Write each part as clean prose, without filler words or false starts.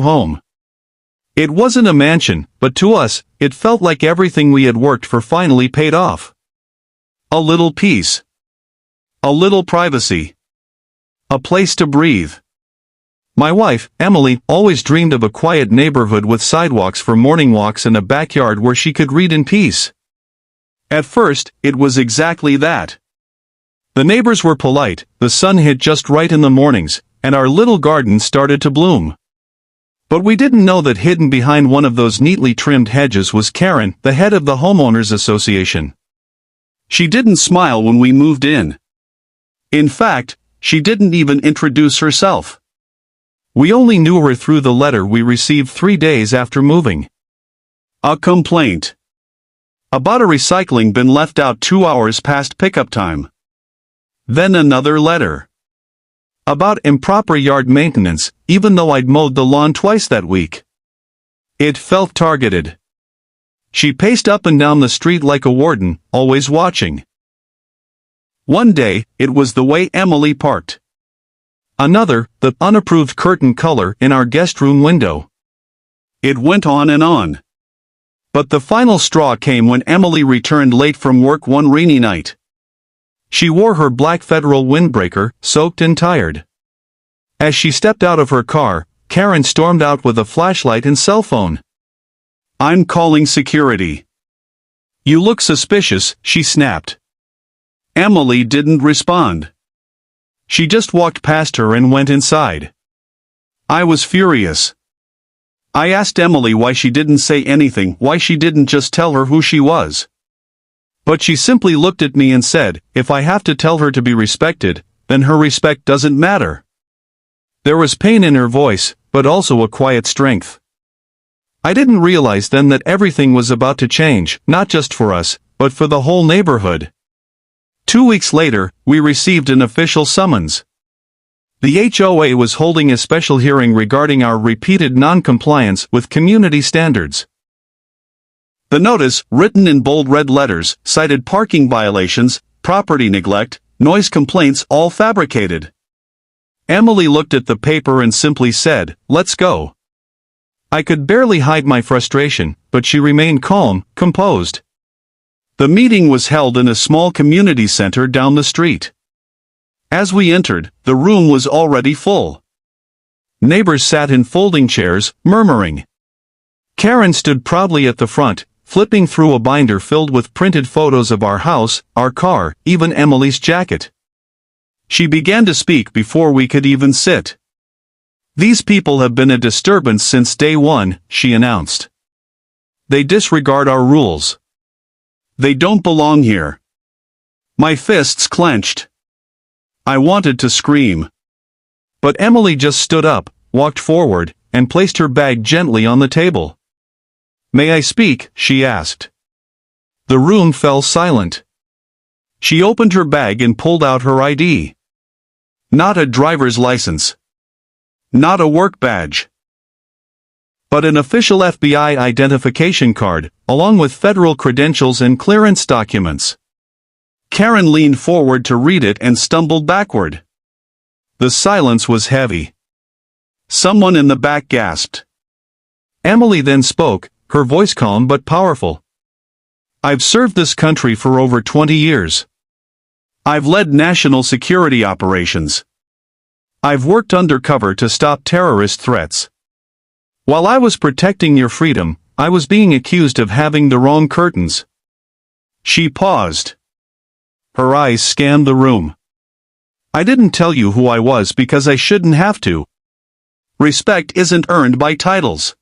home. It wasn't a mansion, but to us, it felt like everything we had worked for finally paid off. A little peace. A little privacy. A place to breathe. My wife, Emily, always dreamed of a quiet neighborhood with sidewalks for morning walks and a backyard where she could read in peace. At first, it was exactly that. The neighbors were polite, the sun hit just right in the mornings, and our little garden started to bloom. But we didn't know that hidden behind one of those neatly trimmed hedges was Karen, the head of the homeowners association. She didn't smile when we moved in. In fact, she didn't even introduce herself. We only knew her through the letter we received 3 days after moving. A complaint. About a recycling bin left out 2 hours past pickup time. Then another letter. About improper yard maintenance, even though I'd mowed the lawn twice that week. It felt targeted. She paced up and down the street like a warden, always watching. One day, it was the way Emily parked. Another, the unapproved curtain color in our guest room window. It went on and on. But the final straw came when Emily returned late from work one rainy night. She wore her black Federal windbreaker, soaked and tired. As she stepped out of her car, Karen stormed out with a flashlight and cell phone. "I'm calling security." "You look suspicious," she snapped. Emily didn't respond. She just walked past her and went inside. I was furious. I asked Emily why she didn't say anything, why she didn't just tell her who she was. But she simply looked at me and said, "If I have to tell her to be respected, then her respect doesn't matter." There was pain in her voice, but also a quiet strength. I didn't realize then that everything was about to change, not just for us, but for the whole neighborhood. 2 weeks later, we received an official summons. The HOA was holding a special hearing regarding our repeated non-compliance with community standards. The notice, written in bold red letters, cited parking violations, property neglect, noise complaints, all fabricated. Emily looked at the paper and simply said, "Let's go." I could barely hide my frustration, but she remained calm, composed. The meeting was held in a small community center down the street. As we entered, the room was already full. Neighbors sat in folding chairs, murmuring. Karen stood proudly at the front, flipping through a binder filled with printed photos of our house, our car, even Emily's jacket. She began to speak before we could even sit. "These people have been a disturbance since day one," she announced. "They disregard our rules. They don't belong here." My fists clenched. I wanted to scream. But Emily just stood up, walked forward, and placed her bag gently on the table. "May I speak?" she asked. The room fell silent. She opened her bag and pulled out her ID. Not a driver's license. Not a work badge. But an official FBI identification card, along with federal credentials and clearance documents. Karen leaned forward to read it and stumbled backward. The silence was heavy. Someone in the back gasped. Emily then spoke, her voice calm but powerful. "I've served this country for over 20 years. I've led national security operations. I've worked undercover to stop terrorist threats. While I was protecting your freedom, I was being accused of having the wrong curtains." She paused. Her eyes scanned the room. "I didn't tell you who I was because I shouldn't have to. Respect isn't earned by titles.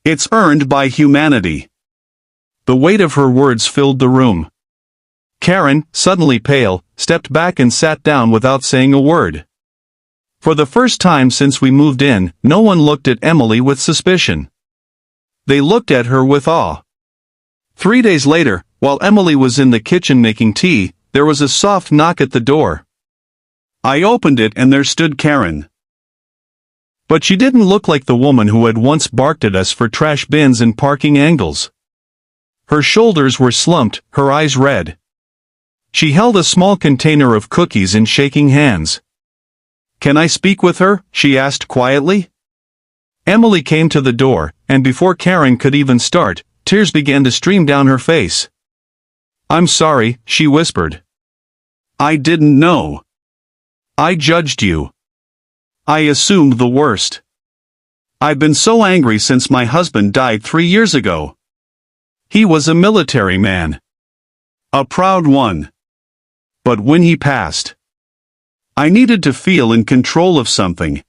It's earned by humanity." The weight of her words filled the room. Karen, suddenly pale, stepped back and sat down without saying a word. For the first time since we moved in, no one looked at Emily with suspicion. They looked at her with awe. 3 days later, while Emily was in the kitchen making tea, there was a soft knock at the door. I opened it and there stood Karen. But she didn't look like the woman who had once barked at us for trash bins and parking angles. Her shoulders were slumped, her eyes red. She held a small container of cookies in shaking hands. "Can I speak with her?" she asked quietly. Emily came to the door, and before Karen could even start, tears began to stream down her face. "I'm sorry," she whispered. "I didn't know. I judged you. I assumed the worst. I've been so angry since my husband died 3 years ago. He was a military man. A proud one. But when he passed, I needed to feel in control of something.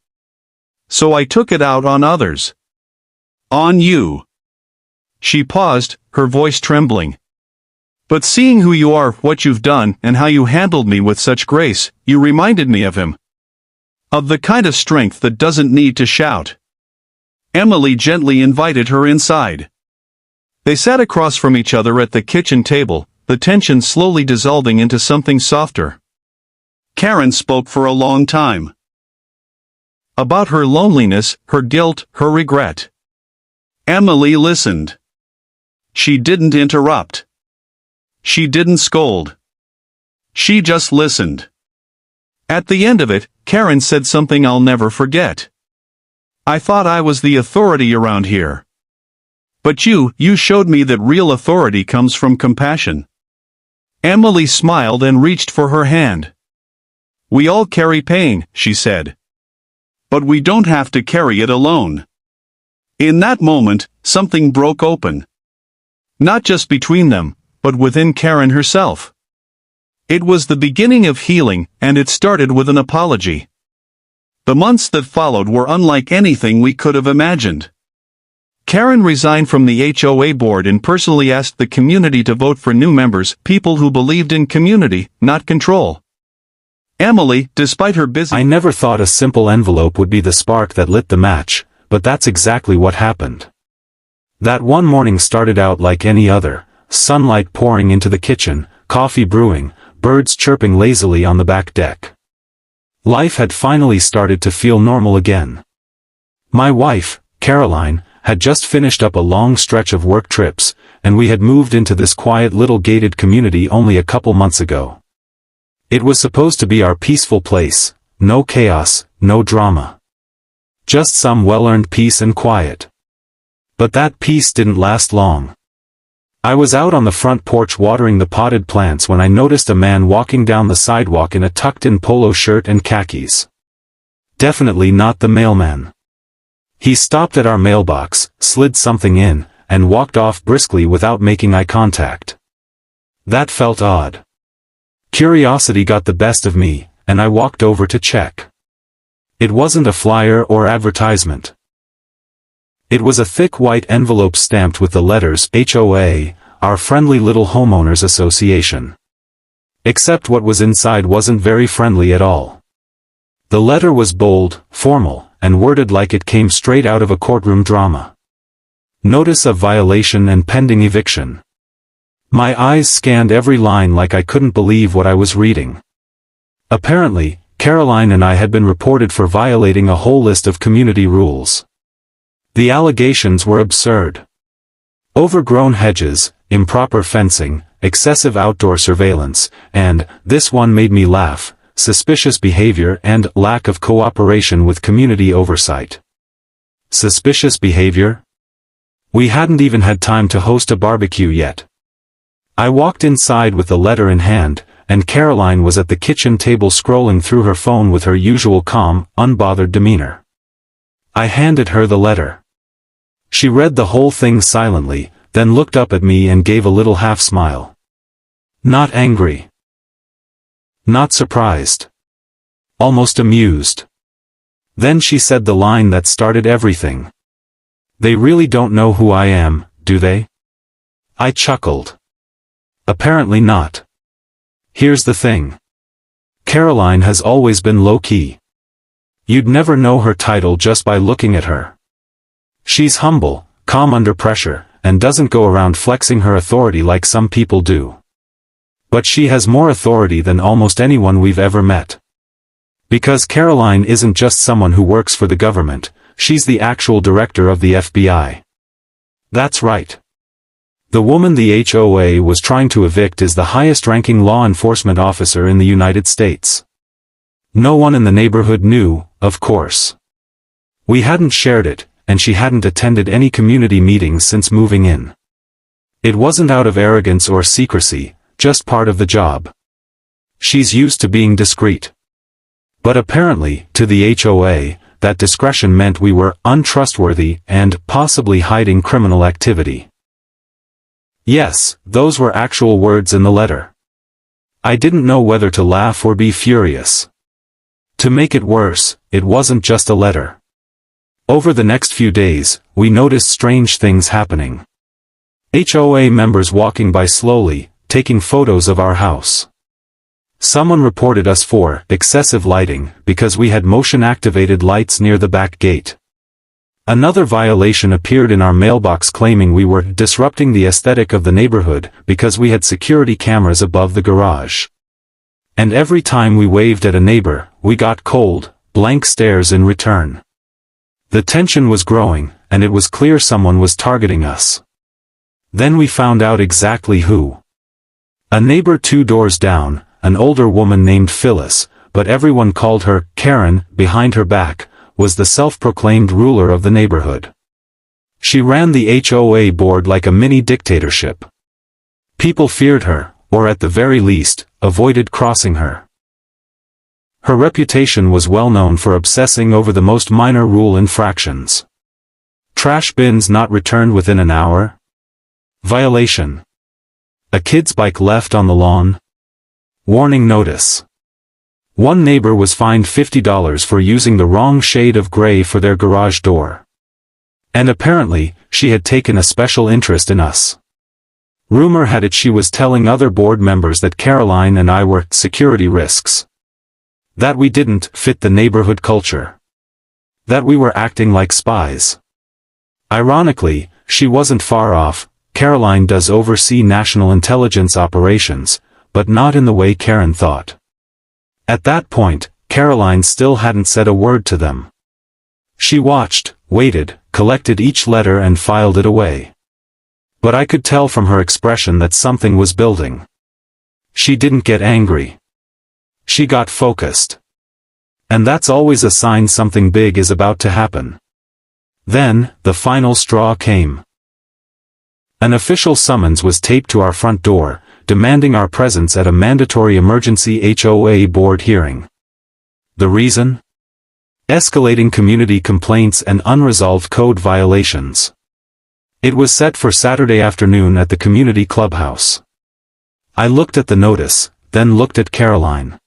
So I took it out on others. On you." She paused, her voice trembling. "But seeing who you are, what you've done, and how you handled me with such grace, you reminded me of him. Of the kind of strength that doesn't need to shout." Emily gently invited her inside. They sat across from each other at the kitchen table, the tension slowly dissolving into something softer. Karen spoke for a long time. About her loneliness, her guilt, her regret. Emily listened. She didn't interrupt. She didn't scold. She just listened. At the end of it, Karen said something I'll never forget. "I thought I was the authority around here. But you showed me that real authority comes from compassion." Emily smiled and reached for her hand. "We all carry pain," she said. "But we don't have to carry it alone." In that moment, something broke open. Not just between them, but within Karen herself. It was the beginning of healing, and it started with an apology. The months that followed were unlike anything we could have imagined. Karen resigned from the HOA board and personally asked the community to vote for new members, people who believed in community, not control. Emily, despite her busy... "I never thought a simple envelope would be the spark that lit the match, but that's exactly what happened. That one morning started out like any other, sunlight pouring into the kitchen, coffee brewing, birds chirping lazily on the back deck. Life had finally started to feel normal again. My wife, Caroline, had just finished up a long stretch of work trips, and we had moved into this quiet little gated community only a couple months ago. It was supposed to be our peaceful place, no chaos, no drama. Just some well-earned peace and quiet. But that peace didn't last long. I was out on the front porch watering the potted plants when I noticed a man walking down the sidewalk in a tucked-in polo shirt and khakis. Definitely not the mailman. He stopped at our mailbox, slid something in, and walked off briskly without making eye contact. That felt odd. Curiosity got the best of me, and I walked over to check. It wasn't a flyer or advertisement. It was a thick white envelope stamped with the letters HOA, our friendly little homeowners association. Except what was inside wasn't very friendly at all. The letter was bold, formal, and worded like it came straight out of a courtroom drama. Notice of violation and pending eviction. My eyes scanned every line like I couldn't believe what I was reading. Apparently, Caroline and I had been reported for violating a whole list of community rules. The allegations were absurd. Overgrown hedges, improper fencing, excessive outdoor surveillance, and, this one made me laugh, suspicious behavior and lack of cooperation with community oversight. Suspicious behavior? We hadn't even had time to host a barbecue yet. I walked inside with the letter in hand, and Caroline was at the kitchen table scrolling through her phone with her usual calm, unbothered demeanor. I handed her the letter. She read the whole thing silently, then looked up at me and gave a little half-smile. Not angry. Not surprised. Almost amused. Then she said the line that started everything. "They really don't know who I am, do they?" I chuckled. Apparently not. Here's the thing. Caroline has always been low-key. You'd never know her title just by looking at her. She's humble, calm under pressure, and doesn't go around flexing her authority like some people do. But she has more authority than almost anyone we've ever met. Because Caroline isn't just someone who works for the government, she's the actual director of the FBI. That's right. The woman the HOA was trying to evict is the highest-ranking law enforcement officer in the United States. No one in the neighborhood knew, of course. We hadn't shared it, and she hadn't attended any community meetings since moving in. It wasn't out of arrogance or secrecy, just part of the job. She's used to being discreet. But apparently, to the HOA, that discretion meant we were untrustworthy and possibly hiding criminal activity. Yes, those were actual words in the letter. I didn't know whether to laugh or be furious. To make it worse, it wasn't just a letter. Over the next few days, we noticed strange things happening. HOA members walking by slowly, taking photos of our house. Someone reported us for excessive lighting because we had motion-activated lights near the back gate. Another violation appeared in our mailbox claiming we were disrupting the aesthetic of the neighborhood because we had security cameras above the garage. And every time we waved at a neighbor, we got cold, blank stares in return. The tension was growing, and it was clear someone was targeting us. Then we found out exactly who. A neighbor 2 doors down, an older woman named Phyllis, but everyone called her Karen, behind her back, was the self-proclaimed ruler of the neighborhood. She ran the HOA board like a mini dictatorship. People feared her, or at the very least, avoided crossing her. Her reputation was well known for obsessing over the most minor rule infractions. Trash bins not returned within an hour? Violation. A kid's bike left on the lawn? Warning notice. One neighbor was fined $50 for using the wrong shade of gray for their garage door. And apparently, she had taken a special interest in us. Rumor had it she was telling other board members that Caroline and I were security risks. That we didn't fit the neighborhood culture. That we were acting like spies. Ironically, she wasn't far off. Caroline does oversee national intelligence operations, but not in the way Karen thought. At that point, Caroline still hadn't said a word to them. She watched, waited, collected each letter and filed it away. But I could tell from her expression that something was building. She didn't get angry. She got focused. And that's always a sign something big is about to happen. Then, the final straw came. An official summons was taped to our front door, demanding our presence at a mandatory emergency HOA board hearing. The reason? Escalating community complaints and unresolved code violations. It was set for Saturday afternoon at the community clubhouse. I looked at the notice, then looked at Caroline.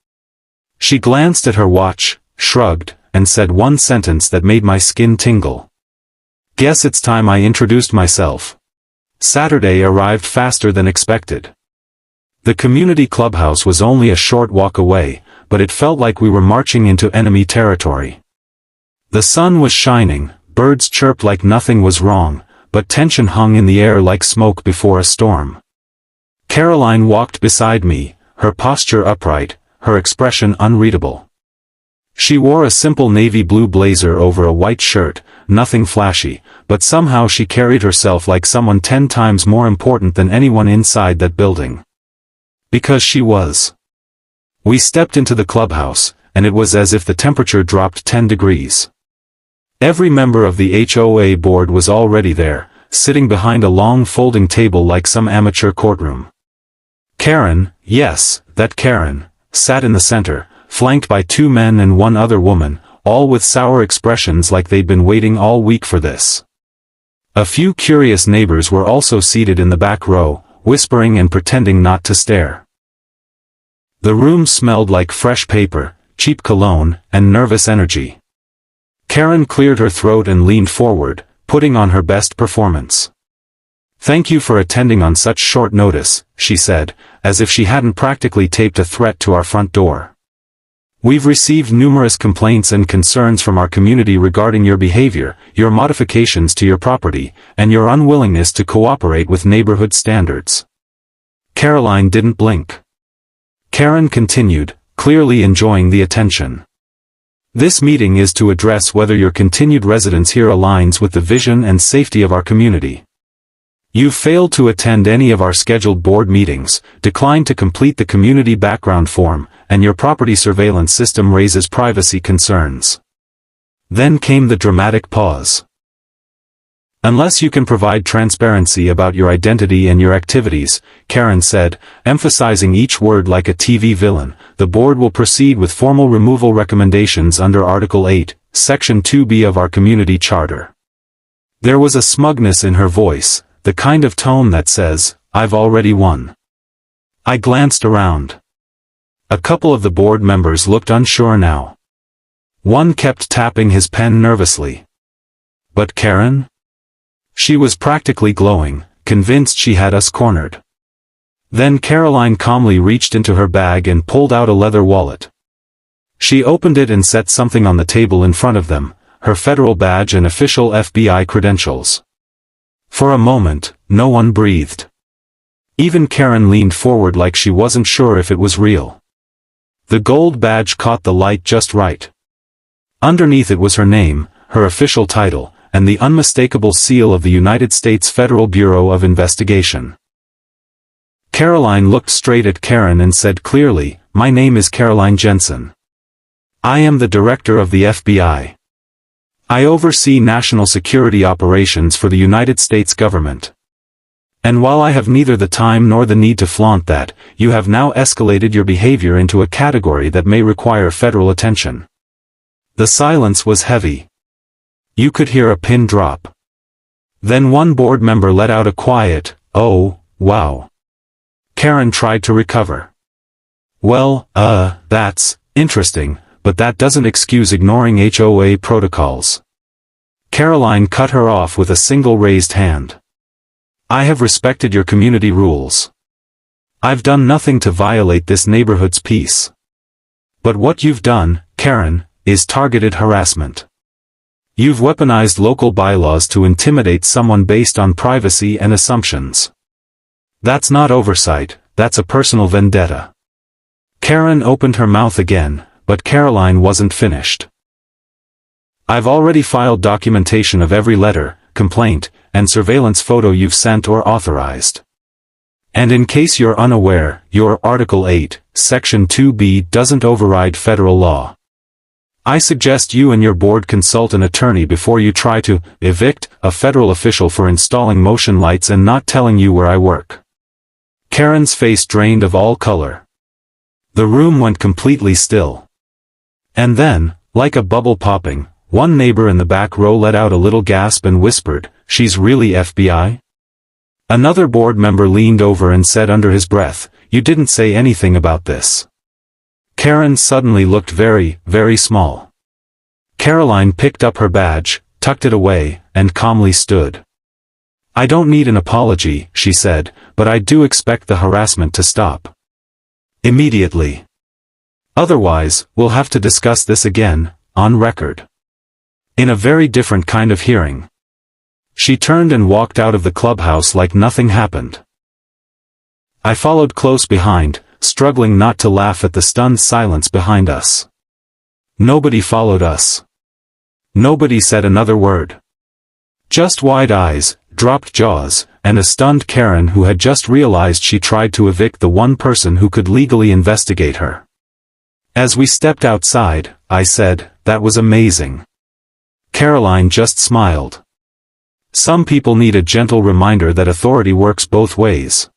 She glanced at her watch, shrugged, and said one sentence that made my skin tingle. Guess it's time I introduced myself. Saturday arrived faster than expected. The community clubhouse was only a short walk away, but it felt like we were marching into enemy territory. The sun was shining, birds chirped like nothing was wrong, but tension hung in the air like smoke before a storm. Caroline walked beside me, her posture upright, her expression unreadable. She wore a simple navy blue blazer over a white shirt, nothing flashy, but somehow she carried herself like someone 10 times more important than anyone inside that building. Because she was. We stepped into the clubhouse, and it was as if the temperature dropped 10 degrees. Every member of the HOA board was already there, sitting behind a long folding table like some amateur courtroom. Karen, yes, that Karen, sat in the center, flanked by 2 men and 1 other woman, all with sour expressions like they'd been waiting all week for this. A few curious neighbors were also seated in the back row, whispering and pretending not to stare. The room smelled like fresh paper, cheap cologne, and nervous energy. Karen cleared her throat and leaned forward, putting on her best performance. "Thank you for attending on such short notice," she said, as if she hadn't practically taped a threat to our front door. "We've received numerous complaints and concerns from our community regarding your behavior, your modifications to your property, and your unwillingness to cooperate with neighborhood standards." Caroline didn't blink. Karen continued, clearly enjoying the attention. "This meeting is to address whether your continued residence here aligns with the vision and safety of our community. You've failed to attend any of our scheduled board meetings, declined to complete the community background form, and your property surveillance system raises privacy concerns." Then came the dramatic pause. Unless you can provide transparency about your identity and your activities, Karen said, emphasizing each word like a TV villain, the board will proceed with formal removal recommendations under Article 8, Section 2B of our community charter. There was a smugness in her voice, the kind of tone that says, I've already won. I glanced around. A couple of the board members looked unsure now. One kept tapping his pen nervously. But Karen? She was practically glowing, convinced she had us cornered. Then Caroline calmly reached into her bag and pulled out a leather wallet. She opened it and set something on the table in front of them, her federal badge and official FBI credentials. For a moment, no one breathed. Even Karen leaned forward like she wasn't sure if it was real. The gold badge caught the light just right. Underneath it was her name, her official title, and the unmistakable seal of the United States Federal Bureau of Investigation. Caroline looked straight at Karen and said clearly, "My name is Caroline Jensen. I am the director of the FBI. I oversee national security operations for the United States government. And while I have neither the time nor the need to flaunt that, you have now escalated your behavior into a category that may require federal attention." The silence was heavy. You could hear a pin drop. Then one board member let out a quiet, "Oh, wow." Karen tried to recover. "Well, that's interesting, but that doesn't excuse ignoring HOA protocols." Caroline cut her off with a single raised hand. "I have respected your community rules. I've done nothing to violate this neighborhood's peace. But what you've done, Karen, is targeted harassment. You've weaponized local bylaws to intimidate someone based on privacy and assumptions. That's not oversight, that's a personal vendetta." Karen opened her mouth again, but Caroline wasn't finished. "I've already filed documentation of every letter, complaint, and surveillance photo you've sent or authorized. And in case you're unaware, your Article 8, Section 2B doesn't override federal law. I suggest you and your board consult an attorney before you try to evict a federal official for installing motion lights and not telling you where I work." Karen's face drained of all color. The room went completely still. And then, like a bubble popping, one neighbor in the back row let out a little gasp and whispered, "She's really FBI?" Another board member leaned over and said under his breath, "You didn't say anything about this." Karen suddenly looked very, very small. Caroline picked up her badge, tucked it away, and calmly stood. "I don't need an apology," she said, "but I do expect the harassment to stop. Immediately. Otherwise, we'll have to discuss this again, on record. In a very different kind of hearing." She turned and walked out of the clubhouse like nothing happened. I followed close behind, struggling not to laugh at the stunned silence behind us. Nobody followed us. Nobody said another word. Just wide eyes, dropped jaws, and a stunned Karen who had just realized she tried to evict the one person who could legally investigate her. As we stepped outside, I said, "That was amazing." Caroline just smiled. Some people need a gentle reminder that authority works both ways.